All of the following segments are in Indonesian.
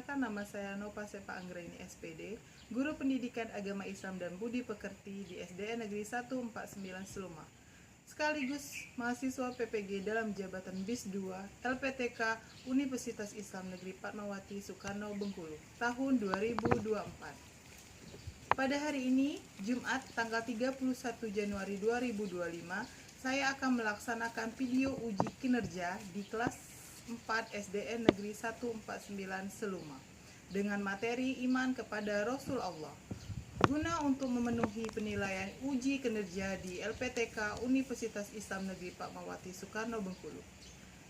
Perkenalkan, nama saya Nova Sepa Anggraini SPD, Guru Pendidikan Agama Islam dan Budi Pekerti di SDN Negeri 149 Seluma, sekaligus mahasiswa PPG dalam jabatan BIS 2 LPTK Universitas Islam Negeri Fatmawati Soekarno Bengkulu, tahun 2024. Pada hari ini, Jumat tanggal 31 Januari 2025, saya akan melaksanakan video uji kinerja di kelas 4 SDN Negeri 149 Seluma dengan materi iman kepada Rasul Allah, guna untuk memenuhi penilaian uji kinerja di LPTK Universitas Islam Negeri Fatmawati Soekarno Bengkulu.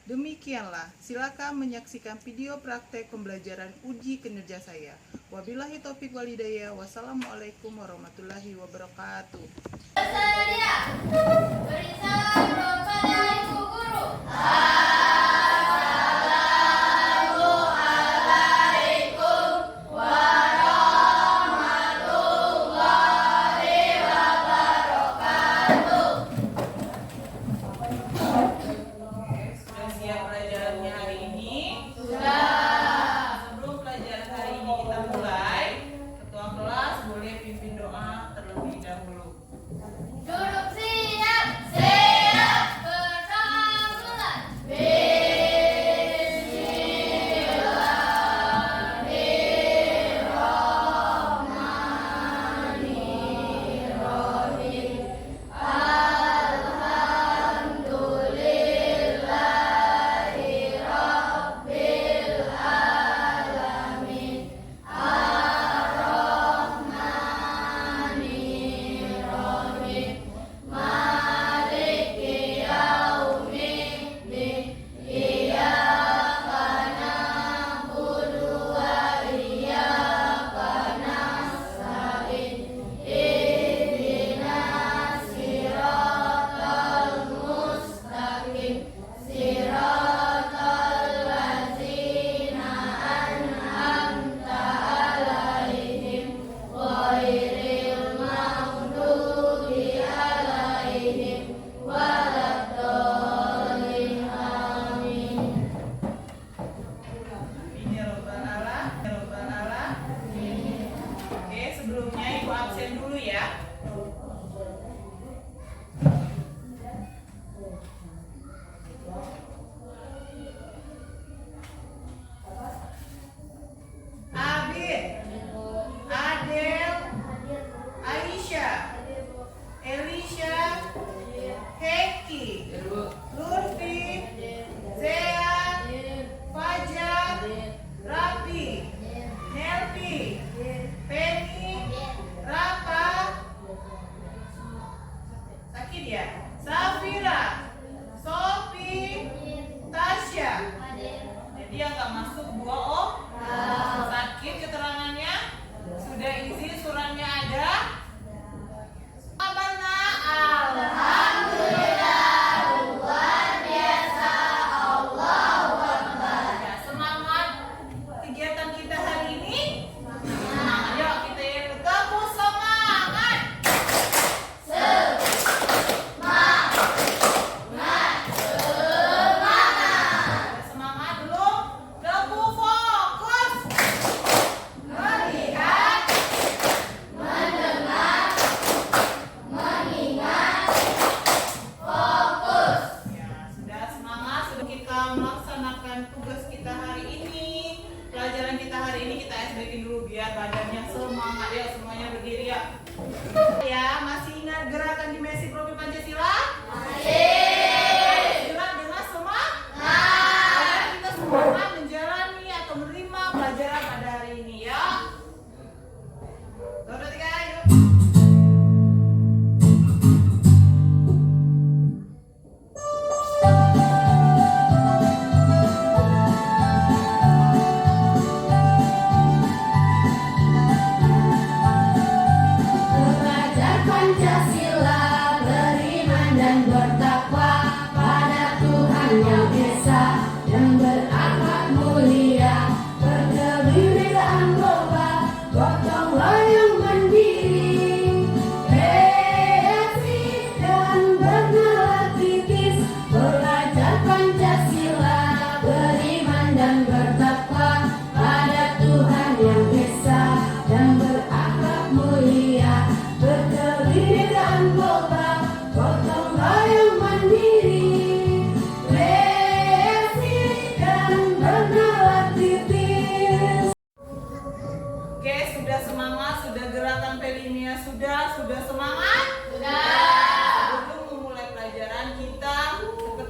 Demikianlah, silakan menyaksikan video praktek pembelajaran uji kinerja saya. Wabillahi taufik wal hidayah. Wassalamualaikum warahmatullahi wabarakatuh. Bersedia. Beri salam kepada ibu guru. Duduk siap.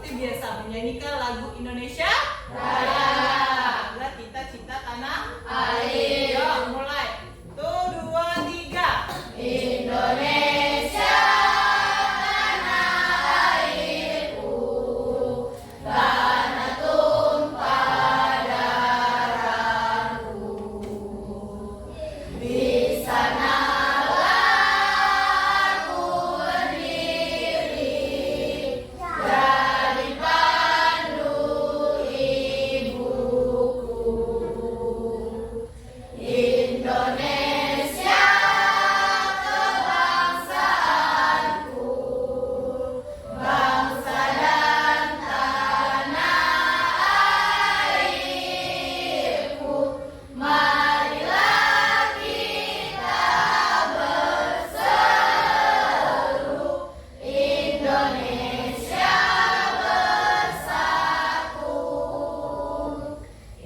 seperti biasa menyanyikan lagu Indonesia Raya. Agar kita cinta tanah air. Yuk, mulai. 1, 2, 3. Indonesia tanah airku, tanah tumpah darahku. Di sanalah aku berdiri, jadi pandu ibuku. Indonesia kebangsaanku, bangsa dan tanah airku. Marilah kita berseru, Indonesia bersatu.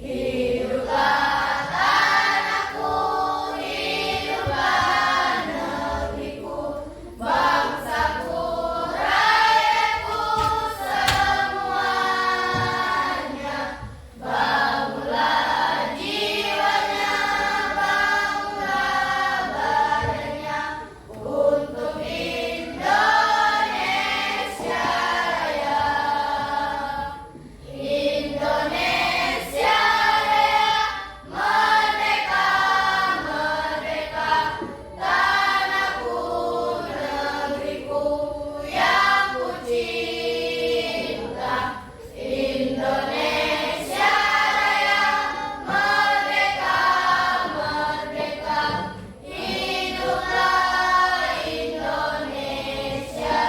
Hiduplah tanahku, hiduplah negeriku, bangsaku, rakyatku semuanya. Bangunlah jiwanya, bangunlah badannya untuk Indonesia Raya. Indonesia Raya, merdeka, merdeka, tanahku, negeriku yang ku cinta. Indonesia Raya, merdeka, merdeka, hiduplah Indonesia.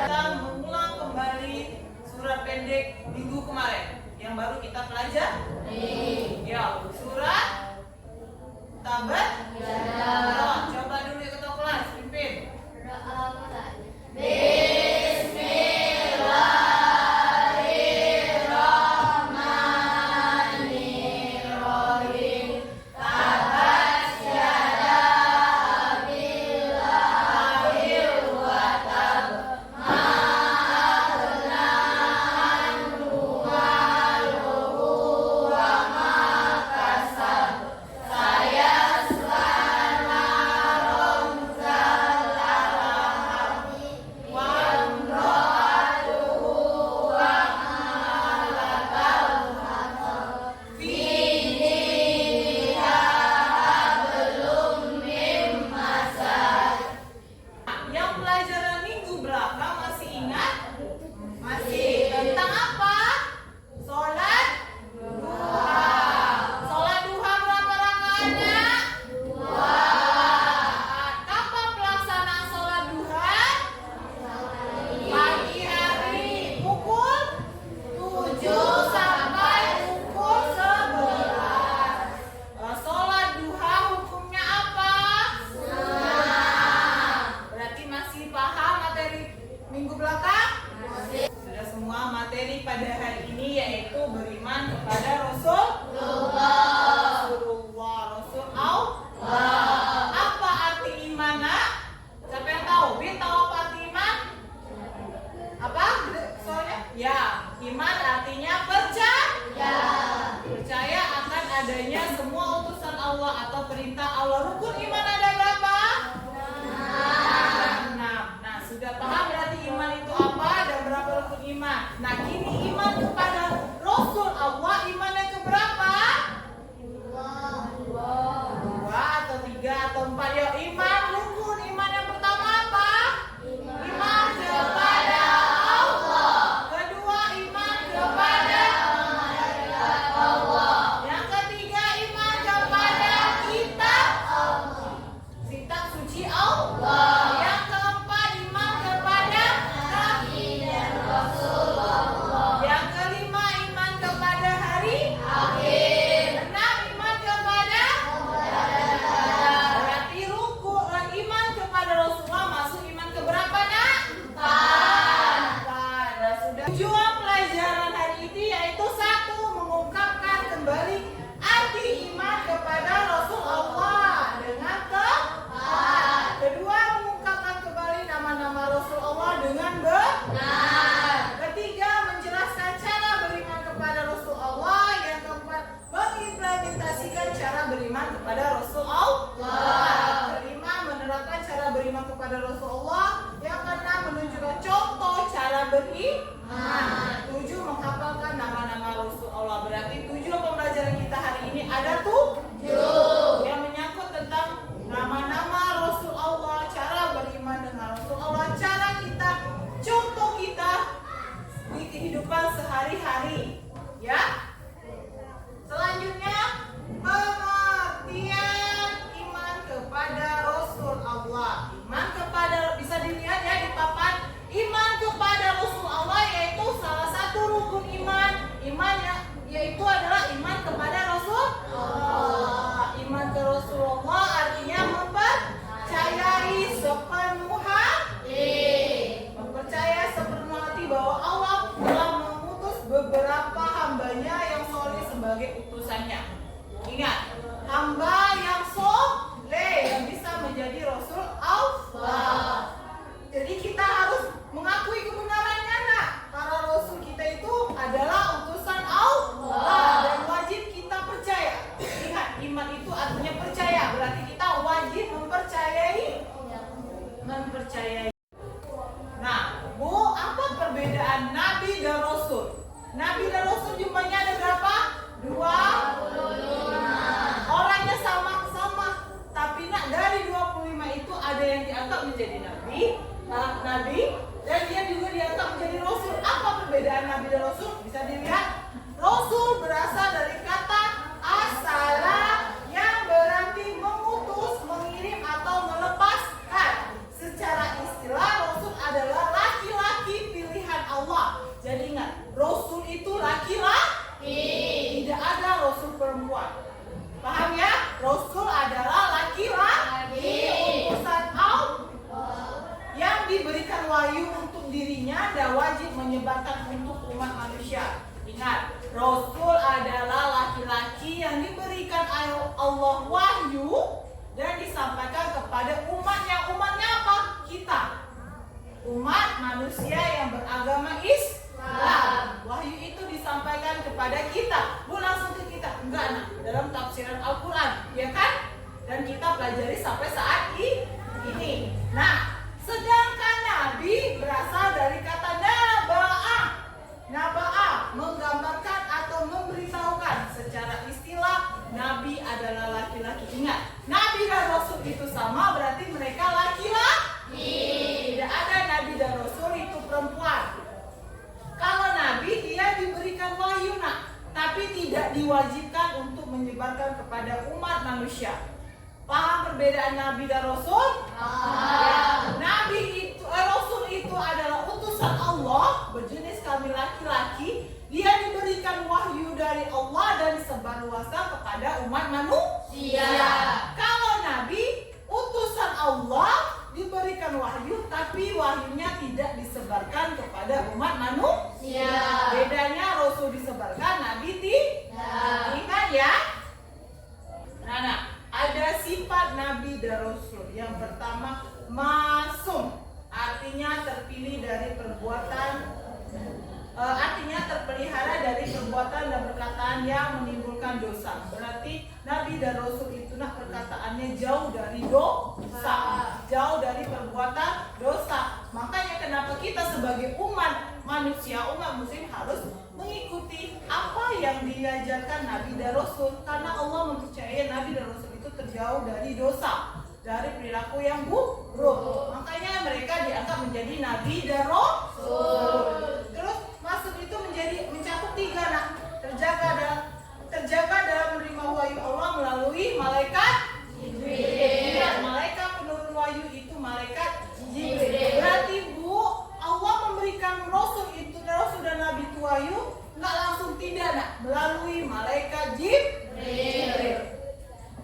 Kita mengulang kembali surat pendek minggu kemarin yang baru kita pelajari. Ya, surat Tabat. Ya, coba dulu ketua kelas, pimpin. Bismillahirrahmanirrahim. Tabat yada abil lahir wa tab, ma aghna anhu maluhu wa ma kasab, sayasla naron zalaha wa imra'atuhu hamalatal hatab, fi jidha hablum min masad. Yang pelajaran minggu belakang masih ingat? Masih. Tentang apa? Sholat duha. Sholat duha berapa rakaatnya? 2. Kapan pelaksanaan sholat duha? Pagi hari. Pukul 7 sampai pukul 11. Sholat duha hukumnya apa? Berarti masih paham materi minggu belakang? Sudah semua materi pada hari ini yaitu beriman kepada Rasulullah. Rasul Allah. Apa arti iman, Nak? Siapa yang tahu? Bin tahu apa arti iman? Apa? Soalnya? Ya, iman artinya percaya. Percaya akan adanya semua utusan Allah atau perintah Allah. Rukun iman ada berapa? 6. Nah, sudah paham berarti iman itu apa dan berapa rukun iman. Nah, kini iman kepada Rasul Allah, imannya keberapa? 2 atau 3 atau 4. Yuk, iman rukun. Iman yang pertama apa? Iman kepada Allah. Kedua, iman kepada Allah. Yang ketiga, iman kepada kitab kitab suci Allah. Yang keempat, iman kepada Nabi dan Rasulullah. Yang kelima, iman kepada hari akhir. 6, iman kepada berarti rukun iman kepada Rasulullah masuk iman keberapa, Nak? 4. Nah, sudah. Tujuan pelajaran hari ini yaitu 1. Mengungkapkan kembali arti iman kepada Rasulullah dengan tepat. Kedua, mengungkapkan kembali nama-nama Rasulullah dengan benar. Ketiga, menjelaskan kehidupan sehari-hari. Ya. Selanjutnya, pengertian iman kepada Rasul Allah. Iman kepada, bisa dilihat ya di papan, iman kepada Rasul Allah yaitu salah satu rukun iman. Imannya yaitu adalah iman kepada Rasul Allah. Iman ke Rasulullah artinya mempercayai sepenuh hati. Mempercayai sepenuh hati bahwa Allah telah mengutus beberapa hambanya yang soleh sebagai utusannya. Ingat, hamba yang soleh yang bisa menjadi Rasul Allah. Jadi kita harus mengakui kebenarannya, nak. Para Rasul kita itu adalah utusan Allah dan wajib kita percaya. Ingat, iman itu artinya percaya. Berarti kita wajib mempercayai. Nah, Bu, apa perbedaan Nabi dan Rasul? Nabi dan Rasul jumlahnya ada berapa? 25. Orangnya sama-sama. Tapi nak, dari 25 itu ada yang diangkat menjadi Nabi, dan dia juga diangkat menjadi Rasul. Apa perbedaan Nabi dan Rasul? Bisa dilihat. Rasul berasal dari kata asala yang berarti mengutus, mengirim atau melepaskan. Secara istilah Rasul adalah laki-laki pilihan Allah. Jadi ingat, Rasul itu laki-laki. Tidak ada Rasul perempuan. Paham ya? Rasul adalah laki-laki, utusan Allah yang diberikan wahyu untuk dirinya dan wajib menyebarkan untuk umat manusia. Ingat, Rasul adalah laki-laki yang diberikan Allah wahyu dan disampaikan kepada umatnya. Umatnya apa? Kita. Umat manusia yang beragama Islam. Wahyu itu disampaikan kepada kita. Bu, langsung ke kita. Enggak, nah, dalam tafsiran Al-Quran, ya kan? Dan kita pelajari sampai saat ini. Nah, sedangkan Nabi berasal dari kata naba'ah. Naba'ah menggambarkan atau memberitahukan. Secara istilah, Nabi adalah laki-laki. Ingat, Nabi dan Rasul itu sama, berarti mereka laki-laki. Tidak ada Nabi dan Rasul itu perempuan. Kalau Nabi, dia diberikan wahyu, nak, tapi tidak diwajibkan untuk menyebarkan kepada umat manusia. Paham perbedaan Nabi dan Rasul? Ya. Nabi itu, Rasul itu adalah utusan Allah, berjenis kelamin laki-laki. Dia diberikan wahyu dari Allah dan disebarluaskan kepada umat manusia. Kalau Nabi, utusan Allah, diberikan wahyu, tapi wahyunya tidak disebarkan kepada umat manusia. Bedanya Rasul disebarkan, Nabi tidak. Ingat ya. Nah, ada sifat Nabi dan Rasul. Yang pertama, masum, artinya terpilih dari perbuatan, artinya terpelihara dari perbuatan dan perkataan yang menimbulkan dosa. Berarti Nabi dan Rasul itu perkataannya jauh dari dosa, jauh dari perbuatan dosa. Makanya kenapa kita sebagai umat manusia, umat muslim harus mengikuti apa yang diajarkan Nabi dan Rasul. Karena Allah mempercayai Nabi dan Rasul itu terjauh dari dosa, dari perilaku yang buruk. Makanya mereka diangkat menjadi Nabi dan Rasul. Terus maksud itu mencakup 3, nak. Terjaga dalam menerima wahyu Allah melalui malaikat Jibril. Ya, malaikat penurun wahyu itu malaikat Jibril. Berarti, Bu, Allah memberikan Rasul dan Nabi itu wahyu nggak langsung, tidak, nak, melalui malaikat Jibril.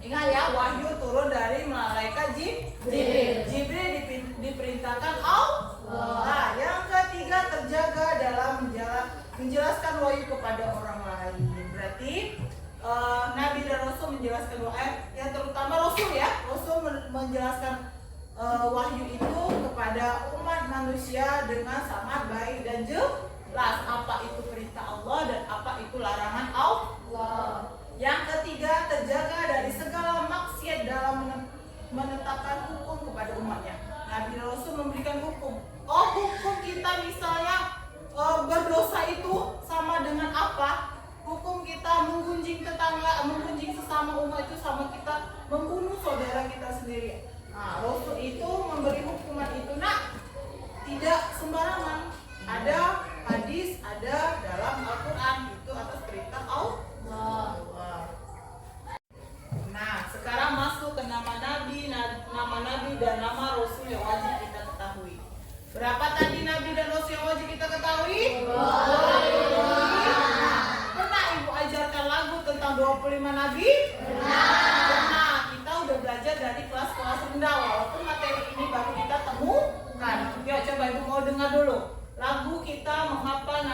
Ingat ya, wahyu turun dari malaikat Jibril. Jibril diperintahkan Allah. Yang ketiga, terjaga dalam menjelaskan wahyu kepada orang lain. Berarti Nabi dan Rasul menjelaskan wahyu, yang terutama Rasul ya. Rasul menjelaskan wahyu itu kepada umat manusia dengan sangat baik dan jelas apa itu perintah Allah dan apa itu larangan Allah. Yang ketiga, terjaga dari segala maksiat dalam menetapkan hukum kepada umatnya. Nabi dan Rasul memberikan hukum. Hukum kita misalnya berdosa itu sama dengan apa? Hukum kita menggunjing tetangga, menggunjing sesama umat itu sama kita membunuh saudara kita sendiri. Nah, Rasul itu memberi hukuman itu, nak, tidak sembarangan. Ada hadis, ada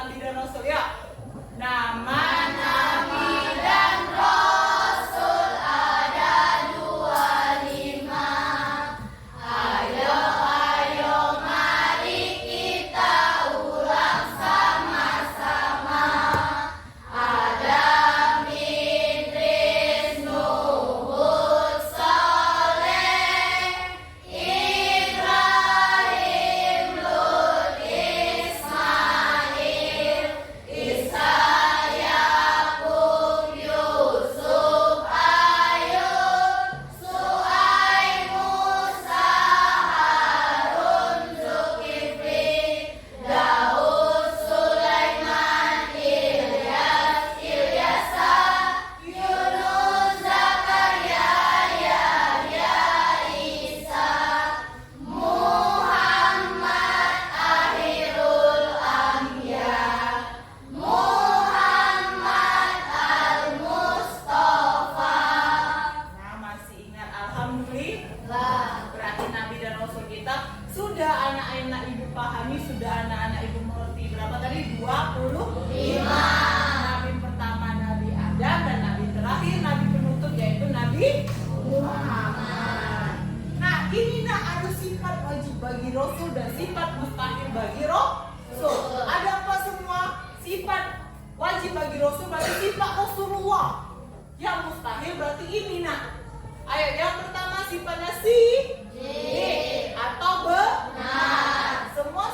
Nabi dan Rasul ya. Nama Nabi dan Rasul ada 25. Ayo mari kita ulang sama-sama. Adam, Idris, Nuh, Hud, Saleh, Ibrahim, Lut, Ismail, Isa, Yakub, Yusuf, Ayub, Su'aib, Musa, Harun, Zulkifli, Daud, Sulaiman, Ilyas, Ilyasa, Yunus, Zakaria, Yahya, Isa, Muhammad, akhirul anbiya, Muhammad al-Mustafa. Nah, masih ingat alhamdulillah. Lah, Berarti Nabi dan Rasul kita sudah anak-anak ibu pahami, sudah anak-anak ibu mengerti. Berapa tadi? 25. Nabi pertama Nabi Adam dan Nabi terakhir Nabi penutup yaitu Nabi Muhammad. Nah, ini ada sifat wajib bagi Rasul dan sifat mustahil bagi Rasul. Ada apa semua? Sifat wajib bagi Rasul berarti sifat Rasulullah. Yang mustahil berarti ini Ayo, yang pertama sifatnya atau benar. Semua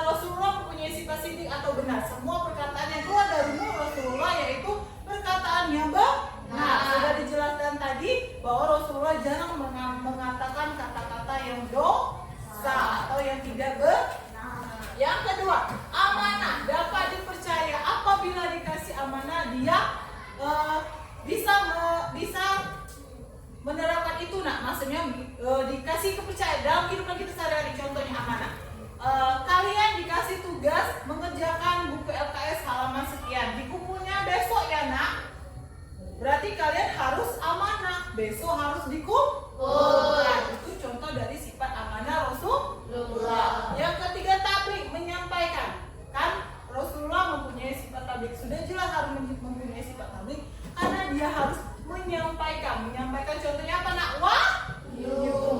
Rasulullah mempunyai sifat sidik atau benar. Semua perkataan yang keluar dari mulut Rasulullah yaitu perkataan yang benar. Sudah dijelaskan tadi bahwa Rasulullah jarang mengatakan kata-kata yang dosa atau yang tidak benar. Yang kedua, amanah dapat dipercaya. Apabila dikasih amanah dia bisa menerapkan itu maksudnya dikasih kepercayaan dalam kehidupan kita sehari-hari. Contohnya amanah, kalian dikasih tugas mengerjakan buku LKS halaman sekian, dikumpulnya besok ya berarti kalian harus amanah, besok harus dikumpulkan. Itu contoh dari sifat amanah Rasulullah. Yang ketiga, tabligh, menyampaikan. Kan Rasulullah mempunyai sifat tabligh, sudah jelas harus mempunyai sifat tabligh karena dia harus menyampaikan contohnya apa wahyu,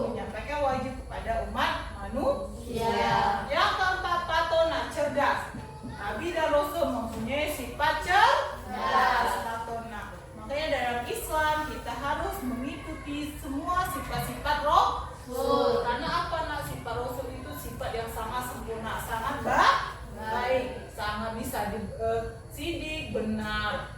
menyampaikan wajib kepada umat manusia. Yang keempat, patona, cerdas. Nabi dan Rasul mempunyai sifat cerdas, patona. Makanya dalam Islam kita harus mengikuti semua sifat-sifat Rasul. Karena apa sifat Rasul itu sifat yang sangat sempurna, sangat baik, sangat bisa sidik, benar,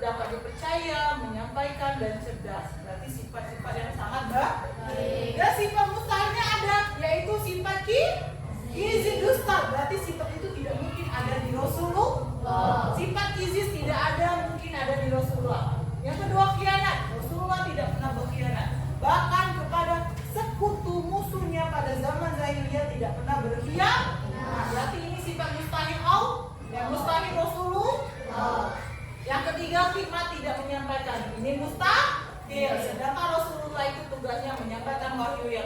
dapat dipercaya, menyampaikan dan cerdas. Berarti sifat-sifat yang sangat baik. Dan sifat mustahilnya ada, yaitu sifat kizi, dusta. Berarti sifat itu tidak mungkin ada di Rasulullah. Sifat kizi tidak ada mungkin ada di Rasulullah. Yang kedua, khianat. Rasulullah tidak pernah berkhianat. Bahkan kepada sekutu musuhnya pada zaman jahiliyah tidak pernah berkhianat. Berarti ini sifat mustahil yang mustahil Rasulullah. Yang ketiga, khidmat, tidak menyampaikan. Ini mustahil. Sedangkan Rasulullah itu tugasnya menyampaikan wahyu yang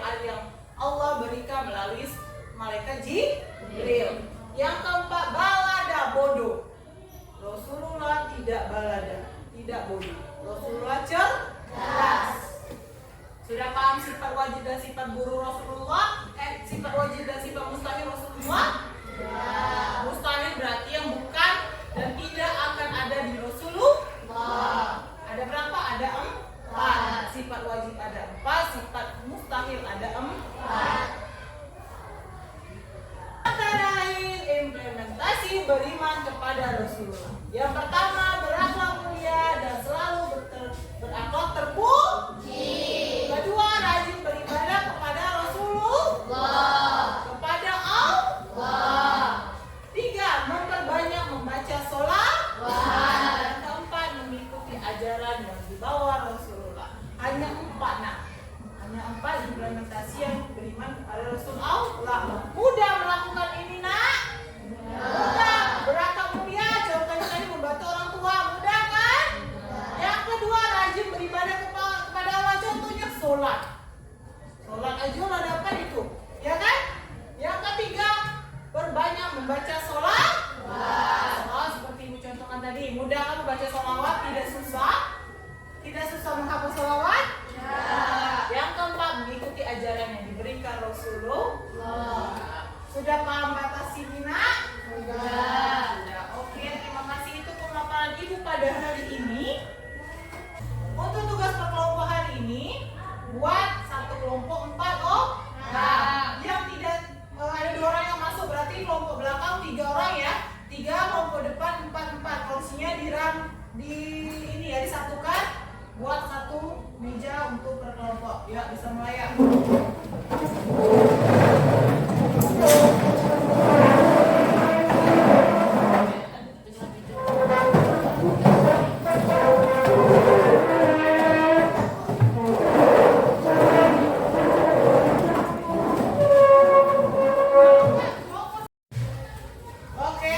Allah berikan melalui malaikat Jibril. Yang keempat, balada, bodoh. Rasulullah tidak balada, tidak bodoh. Rasulullah cerdas. Sudah paham sifat wajib dan sifat guru Rasulullah? Sifat wajib dan sifat mustahil Rasulullah? Ya. Mustahil berarti yang bukan dan tidak akan ada di Rasulullah. Ada berapa? Ada 4. Sifat wajib ada 4, sifat mustahil ada 4. Terakhir, implementasi beriman kepada Rasulullah. Yang pertama, berakhlak mulia dan selalu berakhlak terpuji. Kedua, rajin beribadah kepada Rasulullah, kepada Allah. 3, memperbanyak membaca sholat. Dan keempat, mengikuti ajaran yang dibawa Rasulullah. Hanya 4 hanya 4 implementasi yang beriman kepada Rasulullah. Mudah melakukan ini mudah. Berakhlak mulia, contohnya tadi membantu orang tua, mudah kan? Yang kedua, rajin beribadah kepada Allah, contohnya sholat aja lah dapat itu, ya kan? Yang ketiga, berbanyak membaca sholat. mudah kan baca sholawat, tidak susah? Tidak susah menghafal sholawat? Yang keempat, mengikuti ajaran yang diberikan Rasulullah. Sudah paham batas Mina? Sudah. Oke, terima kasih. Itu pemaparan Ibu pada hari ini. Untuk tugas per kelompok hari ini, buat satu kelompok 4 orang. Yang tidak ada 2 orang yang masuk, berarti kelompok belakang 3 orang ya. 3, kelompok depan 4. Porsinya disatukan buat satu meja untuk per kelompok. Ya, bisa mulai ya. Oke,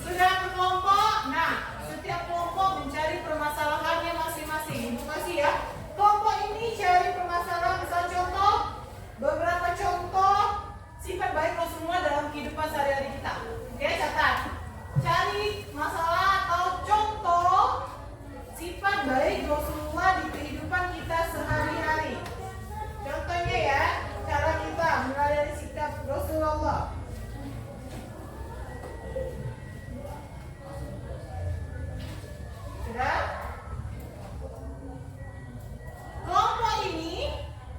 sudah berkelompok. Nah, setiap kelompok mencari permasalahannya masing-masing. Ibu kasih ya. Kelompok ini cari permasalahan, misal contoh, beberapa contoh sifat baik Rasulullah dalam kehidupan sehari-hari kita. Oke, catat. Cari masalah atau contoh sifat baik Rasulullah di kehidupan kita sehari-hari. Contohnya ya, cara kita melayani sikap Rasulullah. Sudah? Kelompok ini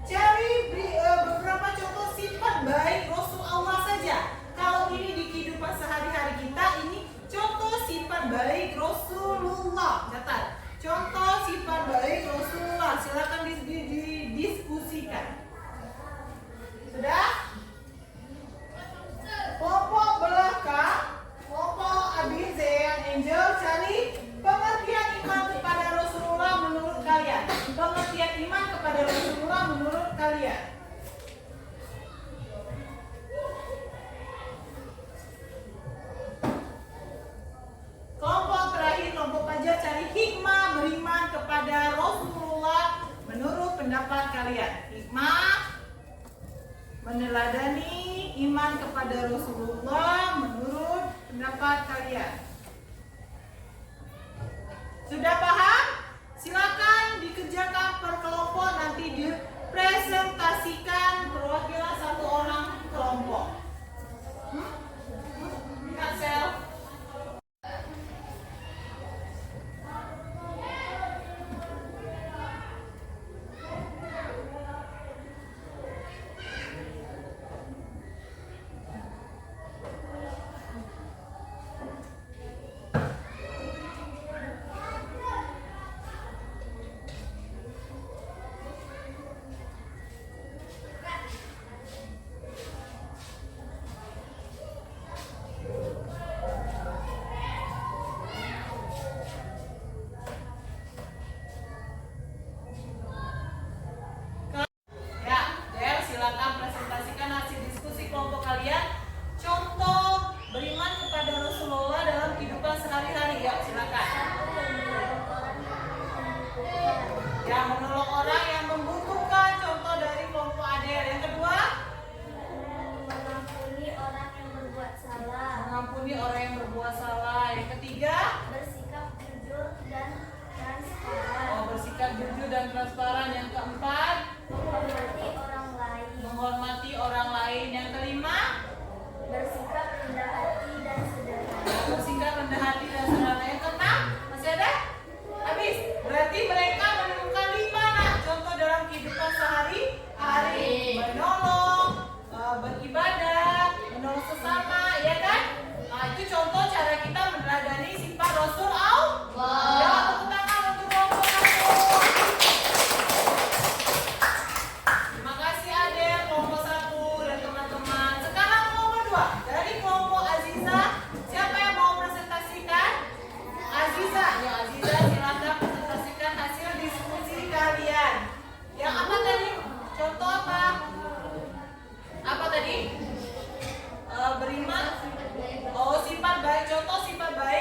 cari beberapa contoh sifat baik Rasul Allah saja. Kalau ini di kehidupan sehari-hari kita, ini contoh sifat baik Rasulullah. Catat. Contoh sifat baik Rasulullah. Silakan didiskusikan. Sudah? Kelompok belakang, kelompok Abi Zayan Angel cari pengertian iman kepada Rasulullah menurut kalian. Pengertian iman kepada Rasulullah menurut kalian. Kelompok terakhir, kelompok pelajar cari hikmah beriman kepada Rasulullah menurut pendapat kalian. Hikmah meneladani iman kepada Rasulullah menurut pendapat kalian. Sudah paham? Silakan dikerjakan per kelompok, nanti dipresentasikan perwakilan satu orang kelompok. Cancel. Silakan presentasikan hasil diskusi kelompok kalian. Contoh beriman kepada Rasulullah dalam kehidupan sehari-hari. Ya, silakan. Yang menolong orang yang membutuhkan. Contoh dari kelompok Adel. Yang kedua, mengampuni orang yang berbuat salah. mengampuni orang yang berbuat salah. Yang ketiga, Bersikap jujur dan transparan. bersikap jujur dan transparan. Yang keempat, Menghormati orang lain. menghormati orang lain. Yang kelima, Bersikap rendah hati dan sederhana. bersikap rendah hati dan sederhana. Yang keenam, masih ada? Habis. Berarti mereka menemukan 5 contoh dalam kehidupan sehari-hari. Menolong, beribadah, menolong sesama, ya kan? Nah, itu contoh cara kita meneladani sifat Rasul Allah. Ya, tepuk tangan untuk kelompok satu. Terima kasih Adel, kelompok 1 dan teman-teman. Sekarang kelompok 2 dari kelompok Aziza. Siapa yang mau presentasikan? Aziza, ya Aziza, silakan presentasikan hasil diskusi kalian. Yang apa tadi? Contoh apa? Apa tadi? Beriman. Oh, sifat baik. Contoh sifat baik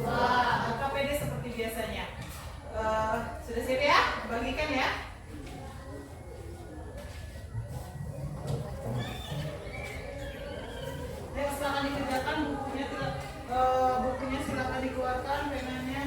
KPD seperti biasanya. Sudah siap ya? Bagikan ya. Ayo silakan dikerjakan bukunya silakan dikeluarkan penanya.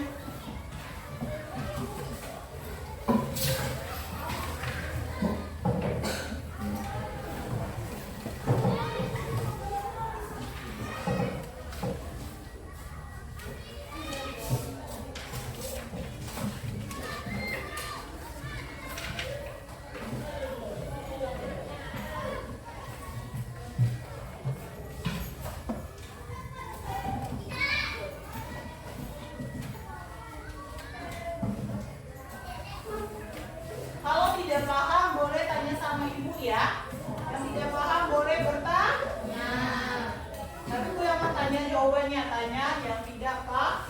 Kalau tidak paham boleh tanya sama ibu ya. Yang tidak paham boleh bertanya. Tapi ibu yang mau tanya jawabannya, tanya yang tidak paham.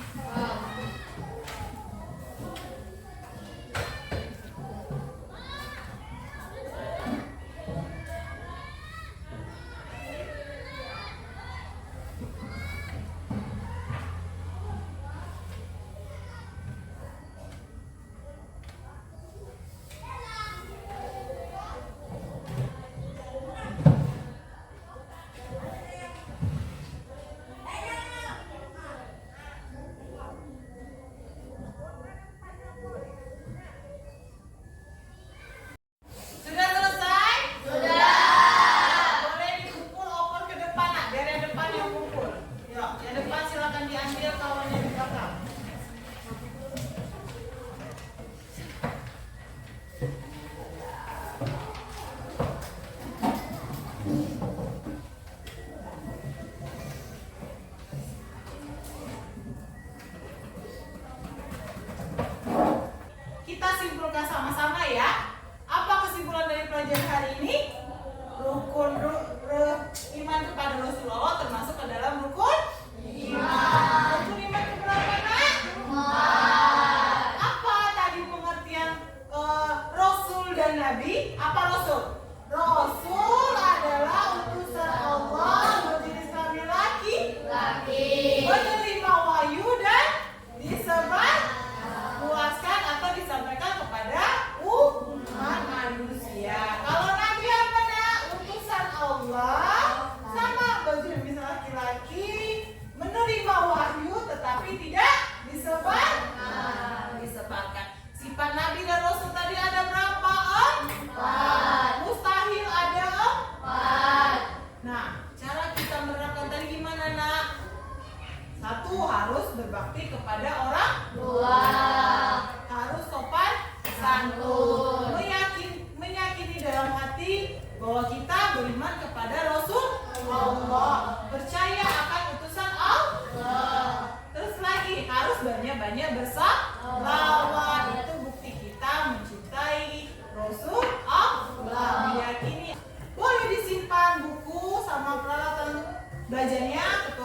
Sudah selesai? Boleh dikumpul oper ke depan, nak. Biar yang depan yang kumpul. Yuk, yang depan silakan diambil kawannya di belakang. Kita simpulkan sama-sama ya. Apa kesimpulan dari pelajaran hari ini? Iman kepada Rasulullah termasuk ke dalam rukun iman. Rukun iman keberapa, nak? Apa tadi pengertian Rasul dan Nabi? Apa Rasul? Rasul adalah utusan Allah berjenis kelamin laki, menerima wahyu dan disebar luaskan atau disampaikan kepada umat manusia. Kalau Nabi apa, nak? Utusan Allah sama berjenis laki-laki, menerima wahyu tetapi tidak disebarkan. Sifat Nabi dan Rasul tadi ada berapa? 4. Mustahil ada 4. Nah, cara kita menerapkan tadi gimana, nak? 1. Harus berbakti kepada orang tua. Harus sopan santun. Meyakini dalam hati bahwa kita beriman kepada Rasul Allah, percaya akan utusan Allah. Terus lagi harus banyak-banyak bersalawat. Itu bukti kita mencintai Rasul Allah. Meyakini. Boleh disimpan buku sama peralatan belajarnya